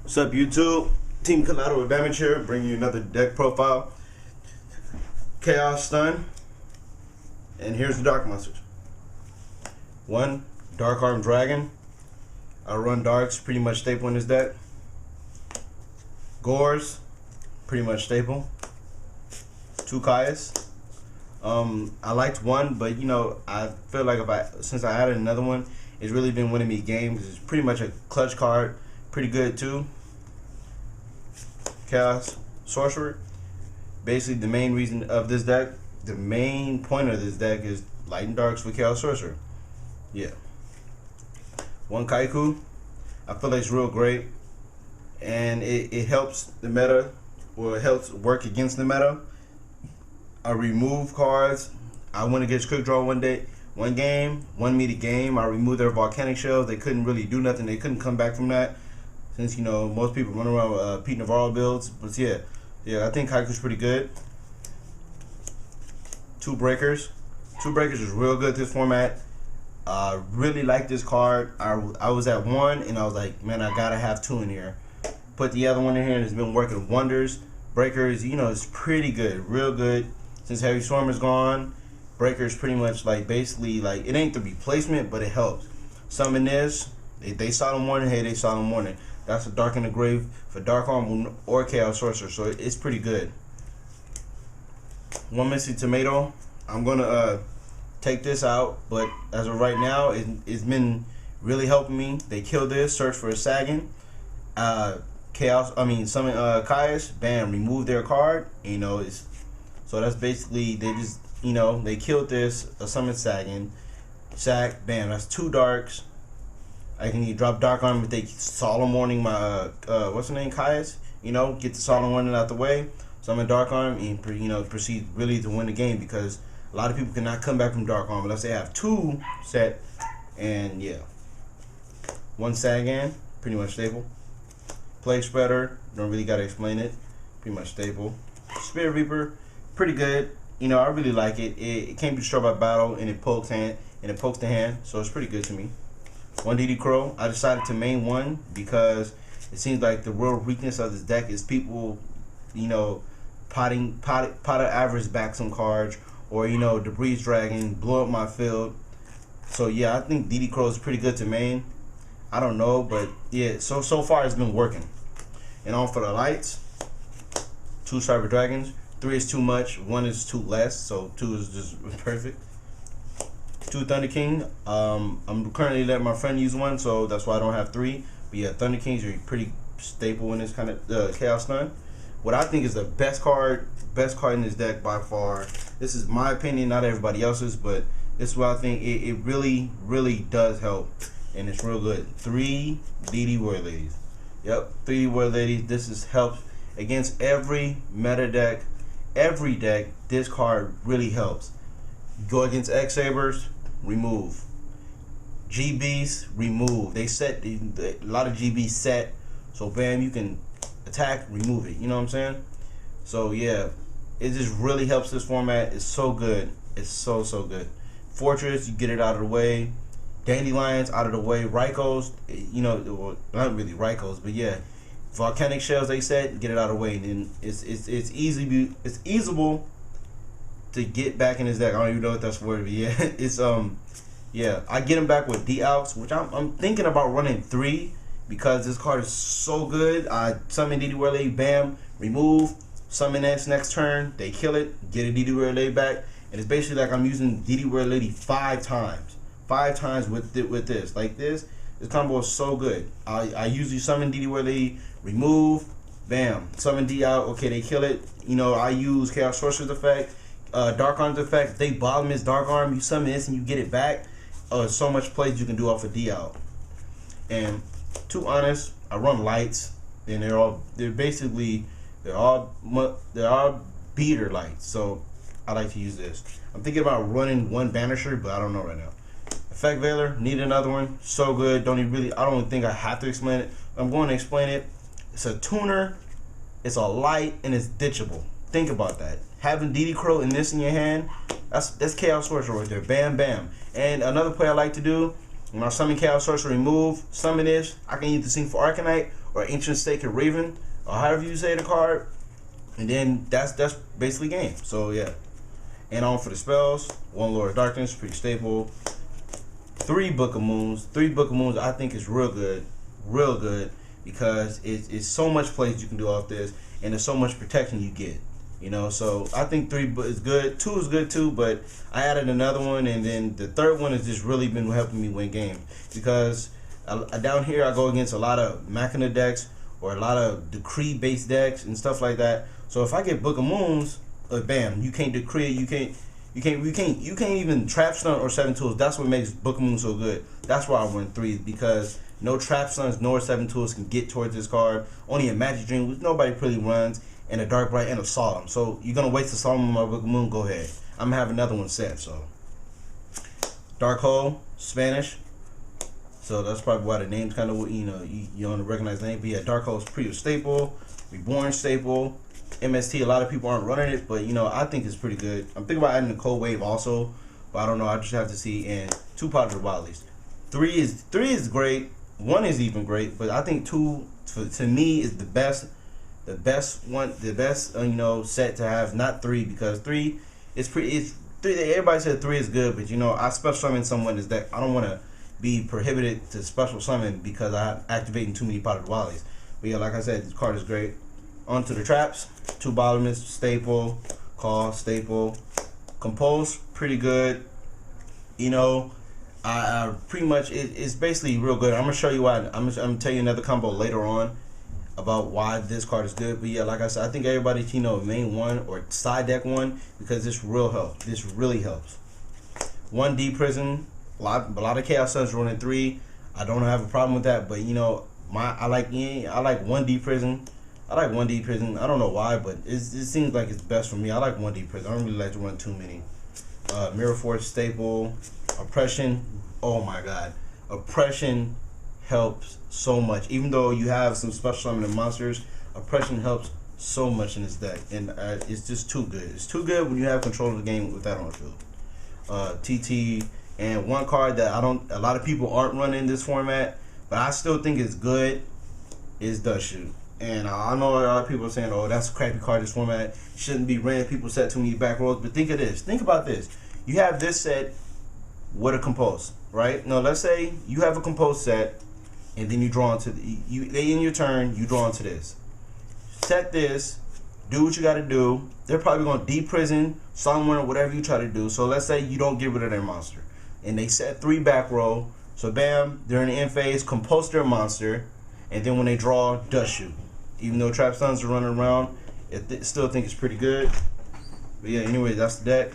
What's up, YouTube? Team Collateral Damage here, bringing you another deck profile. Chaos Stun. And here's the Dark Monsters. 1, Dark Arm Dragon. I run Darks, pretty much staple in this deck. Gores, pretty much staple. 2 Kaias. I liked one, but you know, I feel like since I added another one, it's really been winning me games. It's pretty much a clutch card, pretty good too. Chaos Sorcerer. Basically, the main reason of this deck, the main point of this deck is Light and Darks with Chaos Sorcerer. Yeah. 1 Kaiku. I feel like it's real great, and it helps the meta, or it helps work against the meta. I remove cards. I went against Quick Draw one game, won me the game. I removed their volcanic shells. They couldn't really do nothing. They couldn't come back from that, since you know most people run around with Pete Navarro builds. But yeah, I think Kaiku's pretty good. 2 Breakers. 2 Breakers is real good this format. I really like this card. I was at 1 and I was like, man, I gotta have 2 in here. Put the other one in here and it's been working wonders. Breakers, you know, it's pretty good, real good. Since Heavy Storm is gone, Breakers pretty much like basically like it ain't the replacement, but it helps. Summon this, they Solemn Warning. Hey, they Solemn Warning. That's a Dark in the Grave for Dark Arm or Chaos Sorcerer, so it's pretty good. 1 Missy Tomato. I'm gonna take this out, but as of right now, it's been really helping me. They killed this. Search for a Sagan. Summon Kaias. Bam, remove their card. You know, so that's basically they just they killed this. A summon Sagan. Sack. Bam. That's 2 darks. I can drop Dark Arm if they Solemn Warning my what's her name, Kaias. You know, get the Solemn Warning out the way. Summon Dark Arm and proceed really to win the game, because a lot of people cannot come back from Dark Arm unless they have 2 set. And yeah, 1 Sagan, pretty much staple. Plague Spreader, don't really gotta explain it, pretty much staple. Spirit Reaper, pretty good. You know, I really like it. It can't be destroyed by battle, and it pokes the hand, so it's pretty good to me. 1 DD Crow. I decided to main 1 because it seems like the real weakness of this deck is people, pot average back some cards, or Debris Dragon, blow up my field. So yeah, I think DD Crow is pretty good to main. I don't know, but yeah, so far it's been working. And on for the lights, 2 Cyber Dragons. 3 is too much, 1 is too less, so 2 is just perfect. 2 Thunder King. I'm currently letting my friend use 1, so that's why I don't have 3. But yeah, Thunder Kings are pretty staple in this kind of Chaos Stun. What I think is the best card in this deck by far. This is my opinion, not everybody else's, but this is what I think. It really, really does help, and it's real good. 3 DD Warrior Ladies. Yep, 3 Warrior Ladies. This helps against every meta deck, every deck. This card really helps. Go against X Sabers, remove. GBs, remove. They set a lot of GBs set, so bam, you can attack, remove it. You know what I'm saying? So yeah, it just really helps this format. It's so good. It's so good. Fortress, you get it out of the way. Dandelions out of the way. Rykos, well, not really Rykos, but yeah, volcanic shells they said, get it out of the way. And then it's easable to get back in this deck. I don't even know what that's for, but yeah, it's yeah, I get him back with D outs, which I'm thinking about running 3, because this card is so good. I summon DD Warrior Lady, bam, remove, summon this next turn, they kill it, get a DD Warrior Lady back, and it's basically like I'm using DD Warrior Lady 5 times. 5 times with this. Like this combo is so good. I usually summon DD Warrior Lady, remove, bam, summon D out, okay, they kill it. I use Chaos Sorcerer's effect, Dark Arm's effect. If they bottom his Dark Arm, you summon this and you get it back. So much plays you can do off of D out. And to honest, I run lights, and they're all beater lights. So I like to use this. I'm thinking about running 1 Banisher, but I don't know right now. Effect Veiler, need another one. So good. I don't think I have to explain it. I'm going to explain it. It's a tuner, it's a light, and it's ditchable. Think about that. Having DD Crow and this in your hand, that's Chaos Sorcerer right there. Bam, bam. And another play I like to do When I summon Chaos Sorcerer, remove, summon this, I can either sing for Arcanite or Ancient Sacred Raven, or however you say the card, and then that's basically game. So yeah. And on for the spells, 1 Lord of Darkness, pretty stable. 3 Book of Moons. 3 Book of Moons I think is real good, because it's so much plays you can do off this, and there's so much protection you get. You know, so I think 3 is good. 2 is good too, but I added another one, and then the third one has just really been helping me win games, because down here I go against a lot of Machina decks or a lot of decree based decks and stuff like that. So if I get Book of Moons, bam, you can't decree, you can't even trap stun or 7 tools. That's what makes Book of Moons so good. That's why I won 3, because no trap stuns nor 7 tools can get towards this card. Only a Magic Dream, which nobody really runs, and a Dark Bright and a Solemn. So you're gonna waste the Solemn on my Book of Moon, go ahead. I'm gonna have another one set. So Dark Hole, Spanish. So that's probably why the name's kind of, you don't recognize the name. But yeah, Dark Hole is pretty staple. Reborn staple. MST, a lot of people aren't running it, but I think it's pretty good. I'm thinking about adding the Cold Wave also, but I don't know. I just have to see. And 2 Positive Wildlies. 3 is great. 1 is even great, but I think 2 to me is the best set to have. Not 3, because 3 is pretty. 3. Everybody said 3 is good, but I special summon someone is that I don't want to be prohibited to special summon because I'm activating too many Positive Wildlies. But yeah, like I said, this card is great. On to the traps. 2 Bottomless, staple. Call, staple. Compose, pretty good. I pretty much, it's basically real good. I'm going to show you why. I'm going to tell you another combo later on about why this card is good. But yeah, like I said, I think everybody should main 1 or side deck 1, because this really helps. 1 Deep Prison, a lot of Chaos Suns running 3. I don't have a problem with that, but I like 1 Deep Prison. I like 1 Deep Prison. I don't know why, but it seems like it's best for me. I like 1 Deep Prison. I don't really like to run too many. Mirror Force staple. Oppression. Oh my god. Oppression helps so much. Even though you have some special summoning monsters, Oppression helps so much in this deck. And it's just too good. It's too good when you have control of the game with that on the field. TT. And 1 card that a lot of people aren't running in this format, but I still think it's good, is Dust Shoot. And I know a lot of people are saying, oh, that's a crappy card, this format shouldn't be ran, people set too many back rolls. But think of this. Think about this. You have this set with a Compose, right? No, let's say you have a Compose set, and then you draw into in your turn, you draw into this. Set this, do what you got to do. They're probably going to Deep Prison, someone, or whatever you try to do. So let's say you don't get rid of their monster, and they set 3 back row. So bam, they're in the end phase, Compose their monster, and then when they draw, Dust Shoot. Even though Trap Stuns are running around, I still think it's pretty good. But yeah, anyway, that's the deck.